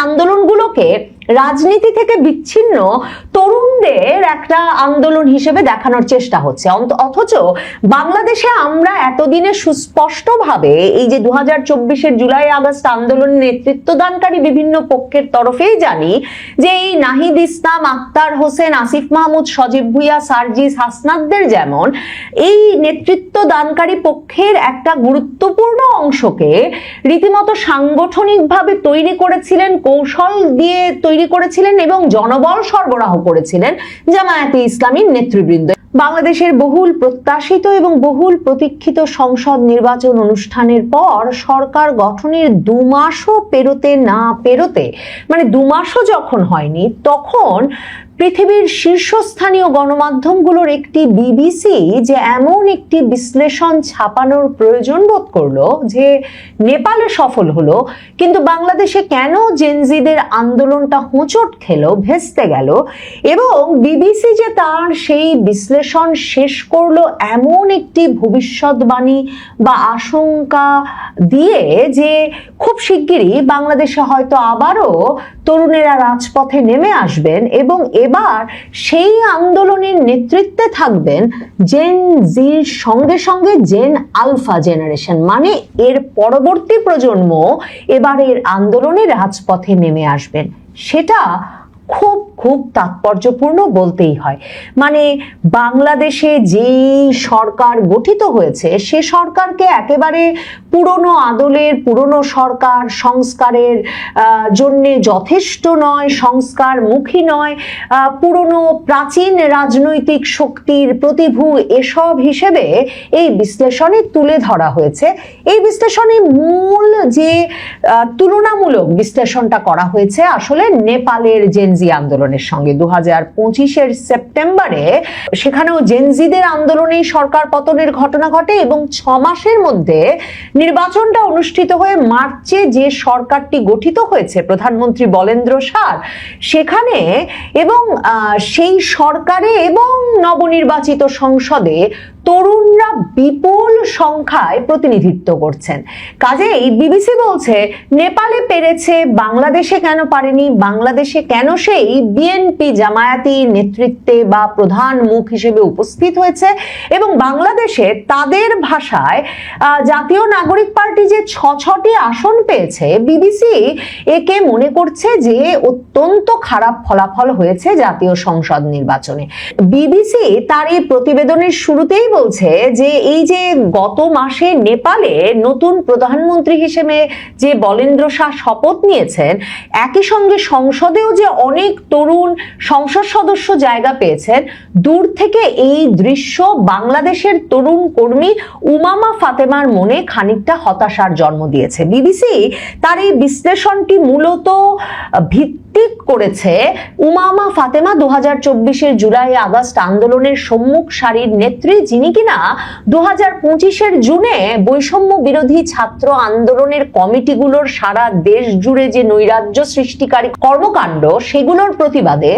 আন্দোলনগুলোকে রাজনীতি থেকে বিচ্ছিন্ন তরুণদের একটা আন্দোলন হিসেবে দেখানোর চেষ্টা হচ্ছে। অথচ বাংলাদেশে আমরা এতদিনে সুস্পষ্টভাবে এই যে 2024-এর জুলাই আগস্ট আন্দোলনের নেতৃত্ব দানকারী বিভিন্ন পক্ষের তরফেই জানি যে এই নাহিদ ইসলাম, আক্তার হোসেন, আসিফ মাহমুদ, সজীব ভুইয়া, সার্জিস, হাসনাতদের যেমন এই নেতৃত্ব দানকারী পক্ষের একটা গুরুত্বপূর্ণ অংশকে রীতিমতো সাংগঠনিকভাবে তৈরি করেছিলেন, কৌশল দিয়ে তৈরি করেছিলেন এবং জনবল সরবরাহ করেছিলেন জামায়াতে ইসলামীর নেতৃবৃন্দ। বাংলাদেশের বহুল প্রত্যাশিত এবং বহুল প্রতীক্ষিত সংসদ নির্বাচন অনুষ্ঠানের পর সরকার গঠনের 2 মাসও পেরোতে না পেরোতে, মানে 2 মাসও যখন হয়নি, তখন পৃথিবীর শীর্ষস্থানীয় গণমাধ্যমগুলোর একটি বিবিসি যে এমন একটি বিশ্লেষণ ছাপানোর প্রয়োজন বোধ করলো যে নেপালে সফল হলো, কিন্তু বাংলাদেশে কেন জেনজিদের আন্দোলনটা হোঁচট খেলো, ভেস্তে গেল, এবং বিবিসি যে তার সেই বিশ্লেষণ শেষ করলো এমন একটি ভবিষ্যৎবাণী বা আশঙ্কা দিয়ে যে খুব শিগগিরই বাংলাদেশে হয়তো আবারও তরুণেরা রাজপথে নেমে আসবেন এবং এবার সেই আন্দোলনের নেতৃত্বে থাকবেন জেন জির সঙ্গে সঙ্গে জেন আলফা জেনারেশন, মানে এর পরবর্তী প্রজন্ম এবার এর আন্দোলনে রাজপথে নেমে আসবেন। সেটা খুব খুব তাৎপর্যপূর্ণ বলতেই হয়। মানে বাংলাদেশে যেই সরকার গঠিত হয়েছে সে সরকারকে একেবারে পুরনো আদলের পুরনো সরকার, সংস্কারের জন্য যথেষ্ট নয়, সংস্কার মুখী নয়, পুরনো প্রাচীন রাজনৈতিক শক্তির প্রতিভূ এসব হিসেবে এই বিশ্লেষণে তুলে ধরা হয়েছে। এই বিশ্লেষণে মূল যে তুলনামূলক বিশ্লেষণটা করা হয়েছে আসলে নেপালের জেনজি আন্দোলনের সঙ্গে। 2025-এর সেপ্টেম্বরে সেখানেও জেনজিদের আন্দোলনেই সরকার পতনের ঘটনা ঘটে এবং 6 মাসের মধ্যে নির্বাচনটা অনুষ্ঠিত হয়ে মার্চে যে সরকারটি গঠিত হয়েছে প্রধানমন্ত্রী বলেন্দ্র সার, সেখানে এবং সেই সরকারে এবং নবনির্বাচিত সংসদে তরুণরা বিপুল সংখ্যায় প্রতিনিধিত্ব করছেন। কাজেই বিবিসি বলছে নেপালে পেরেছে, বাংলাদেশে কেন পারেনি, বাংলাদেশে কেন সেই বিএনপি জামায়াতি নেতৃত্বে বা প্রধান মুখ হিসেবে উপস্থিত হয়েছে, এবং বাংলাদেশে তাদের ভাষায় জাতীয় নাগরিক পার্টি যে 6টি আসন পেয়েছে, বিবিসি একে মনে করছে যে অত্যন্ত খারাপ ফলাফল হয়েছে জাতীয় সংসদ নির্বাচনে। বিবিসি তার এই প্রতিবেদনের শুরুতেই বলছে যে এই যে গত মাসে নেপালে নতুন প্রধানমন্ত্রী হিসেবে যে বলেন্দ্র শাহ শপথ নিয়েছেন, একই সঙ্গে সংসদেও যে অনেক তরুণ সংসদ সদস্য জায়গা পেয়েছেন, দূর থেকে এই দৃশ্য বাংলাদেশের তরুণ কর্মী উমামা ফাতেমার মনে খানিকটা হতাশার জন্ম দিয়েছে। বিবিসি তার এই বিশ্লেষণটি মূলত ভিত্তিক করেছে উমামা ফাতেমা 2024-এর জুলাই আগস্ট আন্দোলনের সম্মুখ সারির নেত্রী, যিনি কিনা 2025-এর জুনে বৈষম্য বিরোধী ছাত্র আন্দোলনের কমিটিগুলোর সারা দেশ জুড়ে যে নৈরাজ্য সৃষ্টিকারী কর্মকাণ্ড সেগুলোর প্রতিবাদে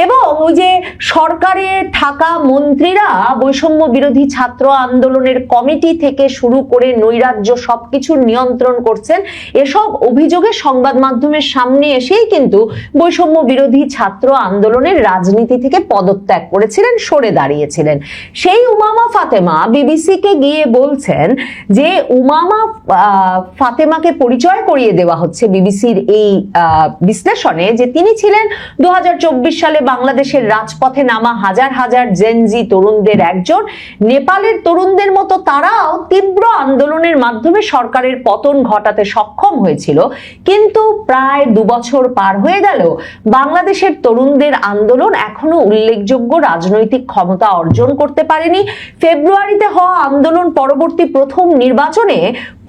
এবং ওই যে সরকারে থাকা মন্ত্রীরা বৈষম্য বিরোধী ছাত্র আন্দোলনের কমিটি থেকে শুরু করে নৈরাজ্য সবকিছু নিয়ন্ত্রণ করছেন, এসব অভিযোগে সংবাদ মাধ্যমের সামনে এসেই কিন্তু বৈষম্য বিরোধী ছাত্র আন্দোলনের রাজনীতি থেকে পদত্যাগ করেছিলেন, সরে দাঁড়িয়েছিলেন। সেই উমামা ফাতেমা বিবিসিকে গিয়ে বলছেন যে উমামা ফাতেমাকে পরিচয় করিয়ে দেওয়া হচ্ছে বিবিসির এই বিশ্লেষণে যে তিনি ছিলেন 2024 সালে বাংলাদেশের রাজপথে নামা হাজার হাজার জেনজি তরুণদের একজন। নেপালের তরুণদের মতো তারাও তীব্র আন্দোলনের মাধ্যমে সরকারের পতন ঘটাতে সক্ষম হয়েছিল, কিন্তু প্রায় 2 বছর পার হয়ে গেল বাংলাদেশের তরুণদের আন্দোলন এখনো উল্লেখযোগ্য রাজনৈতিক ক্ষমতা অর্জন করতে পারেনি। ফেব্রুয়ারিতে হওয়া আন্দোলন পরবর্তী প্রথম নির্বাচনে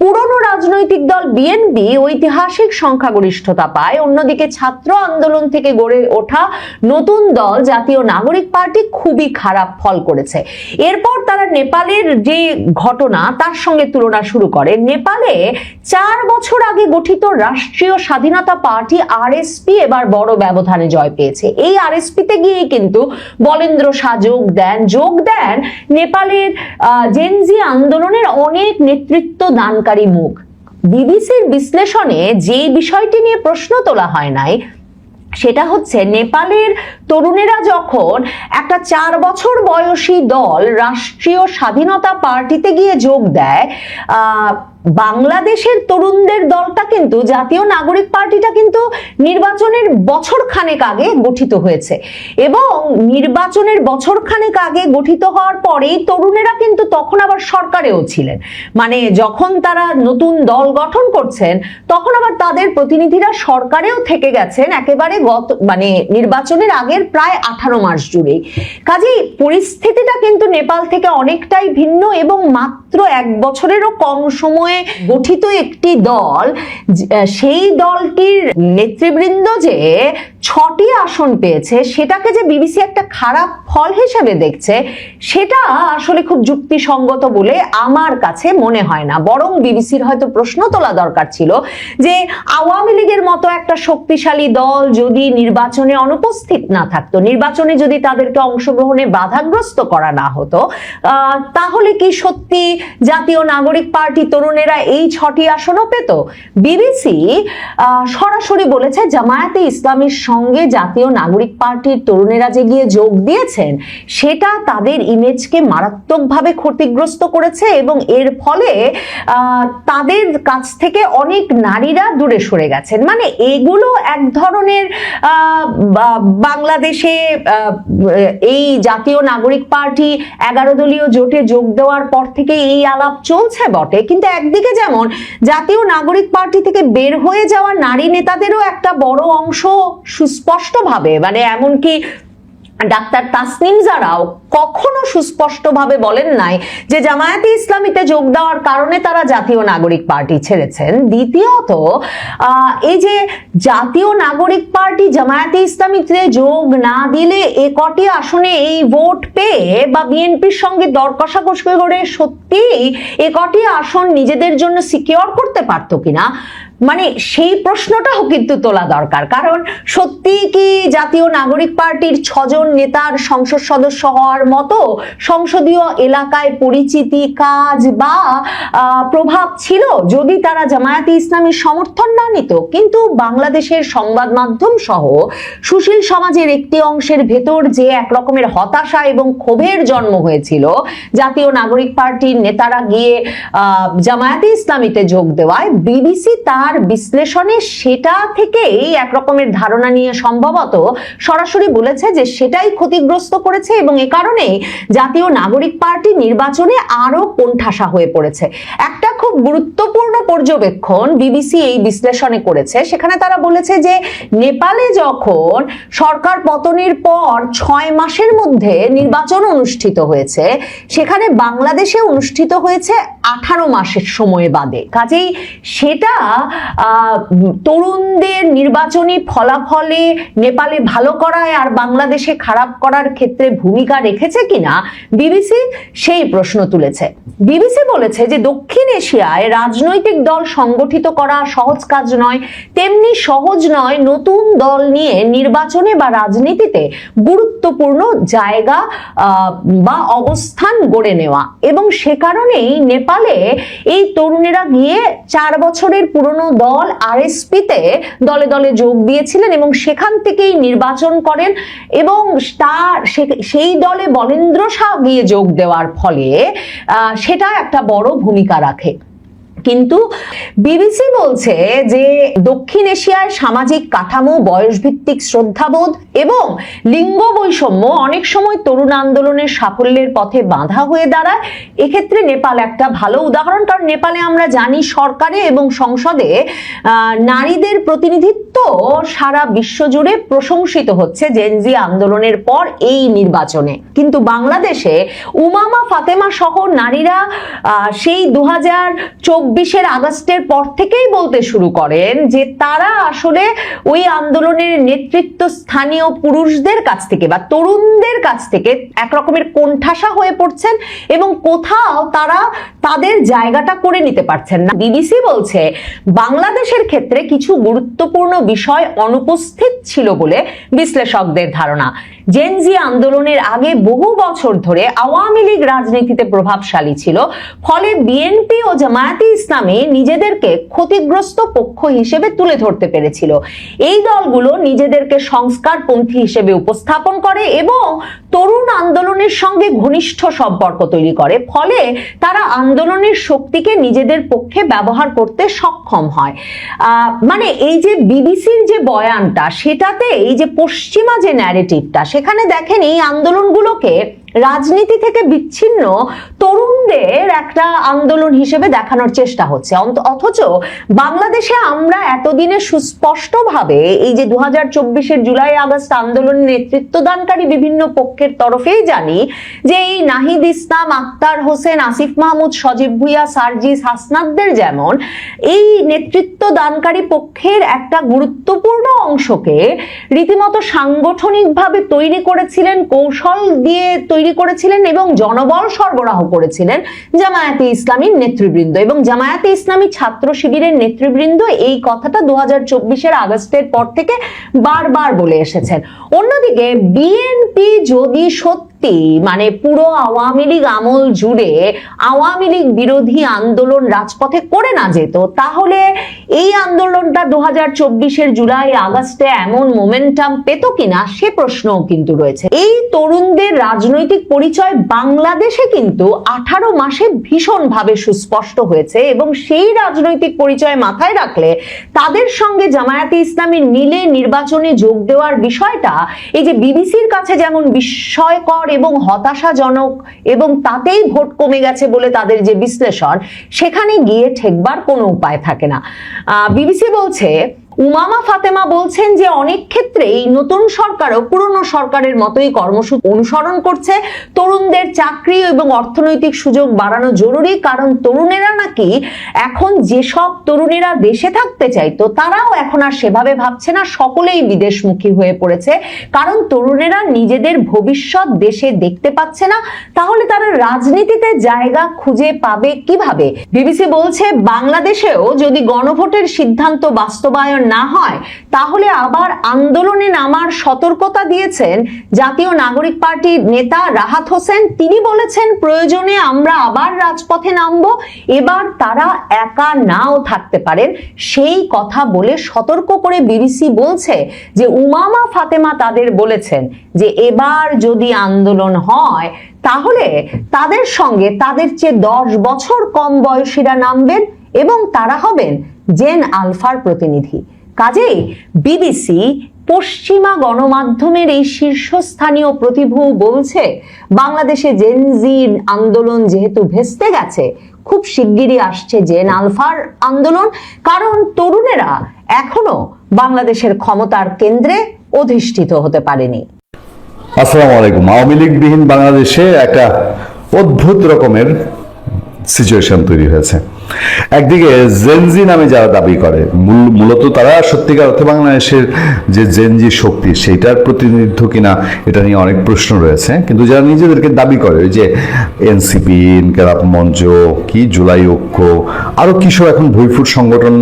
পুরনো রাজনৈতিক দল বিএনপি ঐতিহাসিক সংখ্যাগরিষ্ঠতা পায়, অন্যদিকে ছাত্র আন্দোলন থেকে গড়ে ওঠা নতুন দল জাতীয় নাগরিক পার্টি খুবই খারাপ ফল করেছে। এরপর তারা নেপালের যে ঘটনা তার সঙ্গে তুলনা শুরু করে। নেপালে 4 বছর আগে গঠিত রাষ্ট্রীয় স্বাধীনতা পার্টি আরএসপি এবার বড় ব্যবধানে জয় পেয়েছে। এই আরএসপিতে গিয়ে কিন্তু বলেন্দ্র শাহ যোগ দেন নেপালের জেনজি আন্দোলনের অনেক নেতৃত্ব দানকারী মুখ। বিবিসির বিশ্লেষণে যে বিষয়টি নিয়ে প্রশ্ন তোলা হয় নাই সেটা হচ্ছে নেপালের তরুণেরা যখন একটা 4 বছর বয়সী দল রাষ্ট্রীয় স্বাধীনতা পার্টিতে গিয়ে যোগ দেয়, বাংলাদেশের তরুণদের দলটা কিন্তু জাতীয় নাগরিক পার্টিটা কিন্তু নির্বাচনের বছর খানেক আগে গঠিত হয়েছে এবং নির্বাচনের বছর খানেক আগে গঠিত হওয়ার পরেই তরুণেরা কিন্তু তখন আবার সরকারেও ছিলেন। মানে যখন তারা নতুন দল গঠন করছেন তখন আবার তাদের প্রতিনিধিরা সরকারেও থেকে গেছেন একেবারে মানে নির্বাচনের আগের প্রায় 18 মাস জুড়ে। কাজেই পরিস্থিতিটা কিন্তু নেপাল থেকে অনেকটাই ভিন্ন এবং মাত্র 1 বছরেরও কম সময়ে গঠিত একটি দল, সেই দলটির নেতৃবৃন্দ যে 6টি আসন পেয়েছে সেটাকে যে বিবিসি একটা খারাপ ফল হিসেবে দেখছে সেটা আসলে খুব যুক্তিসঙ্গত বলে আমার কাছে মনে হয় না। বরং বিবিসির হয়তো প্রশ্ন তোলা দরকার ছিল যে আওয়ামী লীগের মতো একটা শক্তিশালী দল যদি নির্বাচনে অনুপস্থিত না থাকতো, নির্বাচনে যদি তাদেরকে অংশগ্রহণে বাধাগ্রস্ত করা না হতো, তাহলে কি সত্যি জাতীয় নাগরিক পার্টি তরুণেরা এই 6টি আসনও পেত? বিবিসি সরাসরি বলেছে জামায়াতে ইসলামীর সঙ্গে জাতীয় নাগরিক পার্টির তরুণেরা যে গিয়ে যোগ দিয়েছেন সেটা তাদের ইমেজকে মারাত্মকভাবে ক্ষতিগ্রস্ত করেছে এবং এর ফলে তাদের কাছ থেকে অনেক নারীরা দূরে সরে গেছেন। মানে এগুলো এক ধরনের বাংলাদেশে এই জাতীয় নাগরিক পার্টি 11 দলীয় জোটে যোগ দেওয়ার পর থেকে এই আলাপ চলছে বটে, কিন্তু একদিকে যেমন জাতীয় নাগরিক পার্টি থেকে বের হয়ে যাওয়া নারী নেতাদেরও একটা বড় অংশ সুস্পষ্টভাবে, মানে এমনকি ডাক্তার তাসনিম জারাও কখনো সুস্পষ্টভাবে বলেন নাই যে জামায়াতে ইসলামীতে যোগ দেওয়ার কারণে তারা জাতীয় নাগরিক পার্টি ছেড়েছেন। দ্বিতীয়ত, এই যে জাতীয় নাগরিক পার্টি জামায়াতে ইসলামীতে যোগ না দিলে এ কটি আসনে এই ভোট পেয়ে বা বিএনপির সঙ্গে দর কষাকষি করে সত্যি এ কটি আসন নিজেদের জন্য সিকিউর করতে পারতো কিনা, মানে সেই প্রশ্নটাও কিন্তু তোলা দরকার। কারণ সত্যি কি জাতীয় নাগরিক পার্টির 6 জন নেতার সংসদ সদস্য হওয়ার মতো সংসদীয় এলাকায় পরিচিতি, কাজ বা প্রভাব ছিল যদি তারা জামায়াতে ইসলামীর সমর্থন না নিত? কিন্তু বাংলাদেশের সংবাদ মাধ্যম সহ সুশীল সমাজের একটি অংশের ভেতর যে এক রকমের হতাশা এবং ক্ষোভের জন্ম হয়েছিল জাতীয় নাগরিক পার্টির নেতারা গিয়ে জামায়াতে ইসলামীতে যোগ দেওয়ায়, বিবিসি তার বিশ্লেষণে সেটা থেকেই এক রকমের ধারণা নিয়ে সম্ভবত সরাসরি বলেছে যে সেটাই ক্ষতিগ্রস্ত করেছে এবং এ কারণে জাতীয় নাগরিক পার্টি নির্বাচনে আরো কোণঠাসা হয়ে পড়েছে। একটা খুব গুরুত্বপূর্ণ পর্যবেক্ষণ বিবিসি এই বিশ্লেষণে করেছে, সেখানে তারা বলেছে যে নেপালে যখন সরকার পতনের পর 6 মাসের মধ্যে নির্বাচন অনুষ্ঠিত হয়েছে, সেখানে বাংলাদেশে অনুষ্ঠিত হয়েছে 18 মাসের সময় বাদে। কাজেই সেটা তরুণদের নির্বাচনী ফলাফলে নেপালে ভালো করায় আর বাংলাদেশে খারাপ করার ক্ষেত্রে ভূমিকা রেখেছে কিনা বিবিসি সেই প্রশ্ন তুলেছে। বিবিসি বলেছে যে দক্ষিণ এশিয়ায় রাজনৈতিক দল সংগঠিত করা সহজ কাজ নয়, তেমনি সহজ নয় নতুন দল নিয়ে নির্বাচনে বা রাজনীতিতে গুরুত্বপূর্ণ জায়গা বা অবস্থান গড়ে নেওয়া, এবং সে কারণেই নেপালে এই তরুণেরা গিয়ে 4 বছরের পুরনো দল আরএসপিতে দলে দলে যোগ দিয়েছিলেন এবং সেখান থেকেই নির্বাচন করেন এবং সেই দলে বলেন্দ্র শাহ গিয়ে যোগ দেওয়ার ফলে সেটা একটা বড় ভূমিকা রাখে। কিন্তু বিবিসি বলছে যে দক্ষিণ এশিয়ার সামাজিক কাঠামো, বয়সভিত্তিক শ্রদ্ধাবোধ এবং লিঙ্গ বৈষম্য অনেক সময় তরুণ আন্দোলনের সাফল্যের পথে বাধা হয়ে দাঁড়ায়। এক্ষেত্রে নেপাল একটা ভালো উদাহরণ, কারণ নেপালে আমরা জানি সরকারে এবং সংসদে নারীদের প্রতিনিধিত্ব সারা বিশ্বজুড়ে প্রশংসিত হচ্ছে জেনজি আন্দোলনের পর এই নির্বাচনে। কিন্তু বাংলাদেশে উমামা ফাতেমা সহ নারীরা সেই 2024 আগস্টের পর থেকেই বলতে শুরু করেন যে তারা আসলে ওই আন্দোলনের নেতৃত্ব স্থানীয় পুরুষদের কাছ থেকে বা তরুণদের কাছ থেকে এক রকমের কোণঠাসা হয়ে পড়ছেন এবং কোথাও তারা তাদের জায়গাটা করে নিতে পারছেন না। বিবিসি বলছে বাংলাদেশের ক্ষেত্রে কিছু গুরুত্বপূর্ণ বিষয় অনুপস্থিত ছিল বলে বিশ্লেষকদের ধারণা। জেনজি আন্দোলনের আগে বহু বছর ধরে আওয়ামী লীগ রাজনীতিতে প্রভাবশালী ছিল, ফলে বিএনপি ও জামায়াতে ইসলামী নিজেদেরকে ক্ষতিগ্রস্ত পক্ষ হিসেবে তুলে ধরতে পেরেছিল। এই দলগুলো নিজেদেরকে সংস্কারপন্থী হিসেবে উপস্থাপন করে এবং তরুণ আন্দোলনের সঙ্গে ঘনিষ্ঠ সম্পর্ক তৈরি করে, ফলে তারা আন্দোলনের শক্তিকে নিজেদের পক্ষে ব্যবহার করতে সক্ষম হয়। মানে এই যে বিবিসির যে বয়ানটা, সেটাতে এই যে পশ্চিমা যে ন্যারেটিভটা, সেখানে দেখেন এই আন্দোলনগুলোকে রাজনীতি থেকে বিচ্ছিন্ন তরুণদের একটা আন্দোলন হিসেবে দেখানোর চেষ্টা হচ্ছে। অথচ বাংলাদেশে আমরা এতদিনে সুস্পষ্টভাবে এই যে 2024-এর জুলাই আগস্ট আন্দোলনের নেতৃত্ব দানকারী বিভিন্ন পক্ষের তরফেই জানি যে এই নাহিদ ইসলাম, আক্তার হোসেন, আসিফ মাহমুদ, সজীব ভুইয়া, সার্জিস, হাসনাতদের যেমন এই নেতৃত্ব দানকারী পক্ষের একটা গুরুত্বপূর্ণ অংশকে রীতিমতো সাংগঠনিকভাবে তৈরি করেছিলেন, কৌশল দিয়ে তৈরি করেছিলেন এবং জনবল সরবরাহ করেছিলেন জামায়াতে ইসলামীর নেতৃবৃন্দ, এবং জামায়াতে ইসলামী ছাত্র শিবিরের নেতৃবৃন্দ এই কথাটা 2024-এর আগস্টের পর থেকে বারবার বলে এসেছেন। অন্যদিকে বিএনপি যদি সত্যি মানে পুরো আওয়ামী লীগ আমল জুড়ে আওয়ামী লীগ বিরোধী আন্দোলন রাজপথে করে না যেত, তাহলে এই আন্দোলনটা 2024-এর জুলাই আগস্টে এমন মোমেন্টাম পেত কিনা সে প্রশ্নও কিন্তু রয়েছে। এই তরুণদের রাজনৈতিক পরিচয় বাংলাদেশে কিন্তু 18 মাসে ভীষণভাবে সুস্পষ্ট হয়েছে, এবং সেই রাজনৈতিক পরিচয় মাথায় রাখলে তাদের সঙ্গে জামায়াতে ইসলামীর মিলে নির্বাচনে যোগ দেওয়ার বিষয়টা এই যে বিবিসির কাছে যেমন বিস্ময়কর এবং হতাশাজনক, এবং তাতেই ভোট কমে গেছে বলে তাদের যে বিশ্লেষণ, সেখানে গিয়ে ঠেকবার কোনো উপায় থাকে না। বিবিসি বলছে, উমামা ফাতেমা বলছেন যে অনেক ক্ষেত্রেই নতুন সরকারও পুরনো সরকারের মতোই কর্মসূচি অনুসরণ করছে। তরুণদের চাকরি এবং অর্থনৈতিক সুযোগ বাড়ানো জরুরি, কারণ তরুণেরা নাকি এখন যেসব তরুণেরা দেশে থাকতে চাইতো তারাও এখন আর সেভাবে ভাবছে না, সকলেই বিদেশমুখী হয়ে পড়েছে, কারণ তরুণেরা নিজেদের ভবিষ্যৎ দেশে দেখতে পাচ্ছে না, তাহলে তারা রাজনীতিতে জায়গা খুঁজে পাবে কিভাবে? বিবিসি বলছে, বাংলাদেশেও যদি গণভোটের সিদ্ধান্ত বাস্তবায়ন না হয় তাহলে আবার আন্দোলনে নামার সতর্কতা দিয়েছেন জাতীয় নাগরিক পার্টির নেতা রাহাত হোসেন। তিনি বলেছেন, প্রয়োজনে আমরা আবার রাজপথে নামবো, এবার তারা একা নাও থাকতে পারেন। সেই কথা বলে সতর্ক করে বিবিসি বলছে যে উমামা ফাতেমা তাদের বলেছেন যে এবার যদি আন্দোলন হয় তাহলে তাদের সঙ্গে তাদের চেয়ে 10 বছর কম বয়সীরা নামবেন এবং তারা হবেন জেন আলফার প্রতিনিধি। কাজেই বিবিসি পশ্চিমা গণমাধ্যমের এই শীর্ষস্থানীয় প্রতিভূ বলছে, বাংলাদেশে জেনজি আন্দোলন যেহেতু ভেস্তে গেছে, খুব শিগগিরই আসছে জেন আলফার আন্দোলন, কারণ তরুণেরা এখনো বাংলাদেশের ক্ষমতার কেন্দ্রে অধিষ্ঠিত হতে পারেনি। আসসালামু আলাইকুম। আওয়ামী লীগবিহীন বাংলাদেশে একটা অদ্ভুত রকমের সিচুয়েশন তৈরি হয়েছে। একদিকে জেনজি নামে যারা দাবি করে, মূলত তারা সত্যিকার অর্থে বাংলাদেশের যে জেনজি শক্তি সেইটার প্রতিনিধিত্ব কিনা এটা নিয়ে অনেক প্রশ্ন রয়েছে, কিন্তু যারা নিজেদেরকে দাবি করে, ওই যে এনসিপি, ইনকিলাব মঞ্চ, কি জুলাই ঐক্য, আরো কিশোর এখন ভুইফুট সংগঠন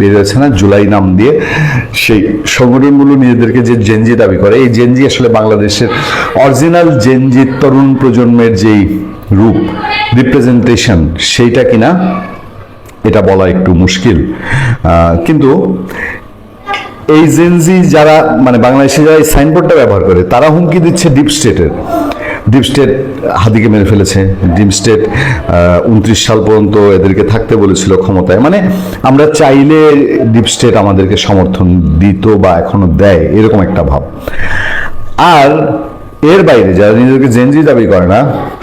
বেরিয়েছে না জুলাই নাম দিয়ে, সেই সংগঠনগুলো নিজেদেরকে যে জেনজি দাবি করে, এই জেনজি আসলে বাংলাদেশের অরিজিনাল জেনজি তরুণ প্রজন্মের যেই রূপ রিপ্রেজেন্টেশন সেইটা কিনা এটা বলা একটু মুশকিল। কিন্তু এই জেনজি যারা মানে বাংলাদেশে যারা এই সাইনবোর্ডটা ব্যবহার করে, তারা হুমকি দিচ্ছে ডিপ স্টেটের। ডিপ স্টেট হাদিকে মেরে ফেলেছে। ডিপ স্টেট 29 সাল পর্যন্ত এদেরকে থাকতে বলেছিল ক্ষমতায়, মানে আমরা চাইলে ডিপ স্টেট আমাদেরকে সমর্থন দিত বা এখনো দেয়, এরকম একটা ভাব। আর এর বাইরে যারা নিজেদেরকে জেনজি দাবি করে না,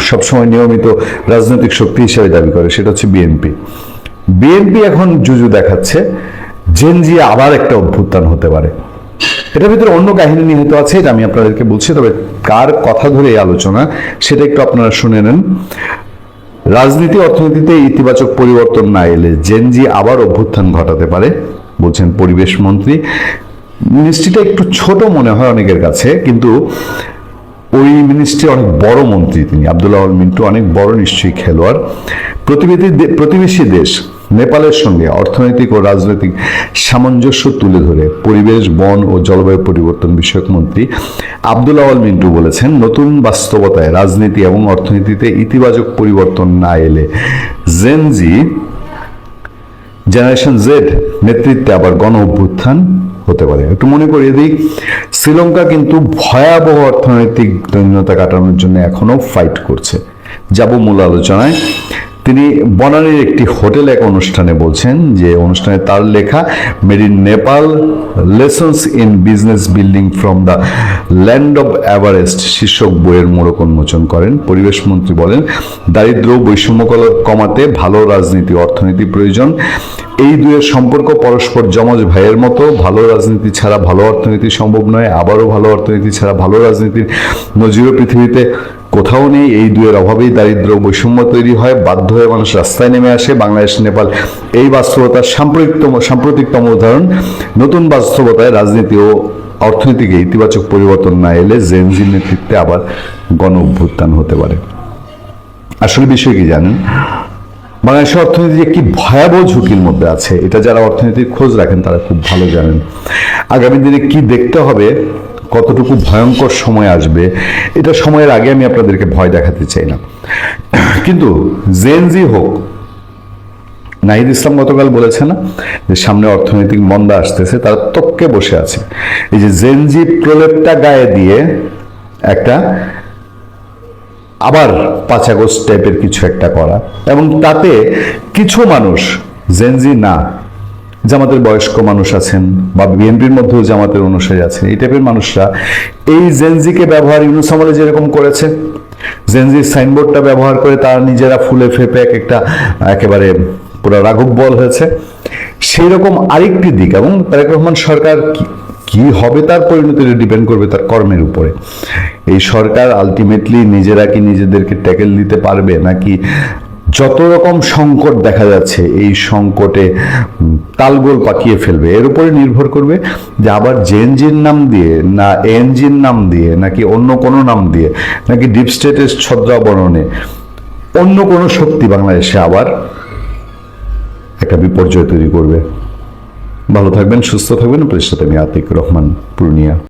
সবসময় নিয়মিত রাজনৈতিক শক্তি হিসেবে দাবি করে, সেটা হচ্ছে বিএনপি। বিএনপি এখন জুজু দেখাচ্ছে জেনজি আবার একটা অভ্যুত্থান হতে পারে। এটার ভিতরে অন্য কাহিনী নিহিত আছে, এটা আমি আপনাদেরকে বলছি, তবে কার কথা ধরে এই আলোচনা সেটা একটু আপনারা শুনে নেন। রাজনীতি অর্থনীতিতে ইতিবাচক পরিবর্তন না এলে জেনজি আবার অভ্যুত্থান ঘটাতে পারে বলছেন পরিবেশ মন্ত্রী। মিনিস্ট্রিটা একটু ছোট মনে হয় অনেকের কাছে, কিন্তু ওই মিনিস্ট্রি অনেক বড় মন্ত্রী তিনি। আব্দুল্লাহ আল মিন্টু অনেক বড় নিশ্চয়ই খেলোয়াড়। প্রতিবেশী দেশ নেপালের সঙ্গে অর্থনৈতিক ও রাজনৈতিক সামঞ্জস্য তুলে ধরে পরিবেশ, বন ও জলবায়ু পরিবর্তন বিষয়ক মন্ত্রী আব্দুল আওয়াল মিন্টু বলেছেন, নতুন বাস্তবতায় রাজনীতি এবং অর্থনীতিতে ইতিবাচক পরিবর্তন না এলে জেনজি জেনারেশন জেড নেতৃত্বে আবার গণ অভ্যুত্থান হতে পারে। একটু মনে করিয়ে দিই, শ্রীলঙ্কা কিন্তু ভয়াবহ অর্থনৈতিক দৈন্যতা কাটানোর জন্য এখনো ফাইট করছে। যাব মূল আলোচনায়। তিনি বনানীর একটি হোটেলে এক অনুষ্ঠানে বলছেন যে অনুষ্ঠানে তার লেখা made in Nepal lessons in business building from the land of Everest শীর্ষক বইয়ের মোড়ক উন্মোচন করেন। পরিবেশ মন্ত্রী বলেন, দারিদ্র্য বৈষম্য কমাতে ভালো রাজনীতি অর্থনীতি প্রয়োজন। এই দুয়ের সম্পর্ক পরস্পর যমজ ভাইয়ের মতো। ভালো রাজনীতি ছাড়া ভালো অর্থনীতি সম্ভব নয়, আবারও ভালো অর্থনীতি ছাড়া ভালো রাজনীতির নজিরও পৃথিবীতে কোথাও নেই। এই দুয়ের অভাবেই দারিদ্র্য বৈষম্য তৈরি হয়, বাধ্য হয়ে মানুষ রাস্তায় নেমে আসে। বাংলাদেশ নেপাল এই বাস্তবতার সাম্প্রতিকতম উদাহরণ। নতুন বাস্তবতায় রাজনীতি ও অর্থনীতিকে ইতিবাচক পরিবর্তন না এলে জেনজির নেতৃত্বে আবার গণ অভ্যুত্থান হতে পারে। আসলে বিষয় কি জানেন, বাংলাদেশের অর্থনীতি একটি ভয়াবহ ঝুঁকির মধ্যে আছে। এটা যারা অর্থনীতির খোঁজ রাখেন তারা খুব ভালো জানেন। আগামী দিনে কি দেখতে হবে, কতটুকু ভয়ঙ্কর সময় আসবে, এটা সময়ের আগে আমি আপনাদেরকে ভয় দেখাতে চাই না। কিন্তু জেনজি হোক, নাহিদ ইসলাম গতকাল বলেছে না যে সামনে অর্থনৈতিক মন্দা আসতেছে, তারা তককে বসে আছে। এই যে জেনজি প্রলেপটা গায়ে দিয়ে একটা আবার 5 আগস্ট টাইপের কিছু একটা করা, এবং তাতে কিছু মানুষ জেনজি না, জামাতের বয়স্ক মানুষ আছেন বা বিএনপির মধ্যেও জামাতের অনুসারী আছেন, এই টাইপের মানুষরা এই জেনজিকে ব্যবহার ইউনূস আমলে যেরকম করেছে, জেনজির সাইনবোর্ডটা ব্যবহার করে তারা নিজেরা ফুলে ফেপে একটা একেবারে পুরো রাঘব বল হয়েছে। সেই রকম আরেকটি দিক, এবং তারেক রহমান সরকার কি হবে তার পরিণতিটা ডিপেন্ড করবে তার কর্মের উপরে। এই সরকার আলটিমেটলি নিজেরা কি নিজেদেরকে ট্যাকেল দিতে পারবে, নাকি যত রকম সংকট দেখা যাচ্ছে এই সংকটে তালগোল পাকিয়ে ফেলবে, এর উপরে নির্ভর করবে যে আবার জেনজির নাম দিয়ে, না এনজির নাম দিয়ে, নাকি অন্য কোনো নাম দিয়ে, নাকি ডিপ স্টেটের ছদ্রাবরণে অন্য কোনো শক্তি বাংলাদেশে আবার একটা বিপর্যয় তৈরি করবে। ভালো থাকবেন, সুস্থ থাকবেন। আপনাদের সাথে আমি আতিক রহমান, পূর্ণিয়া।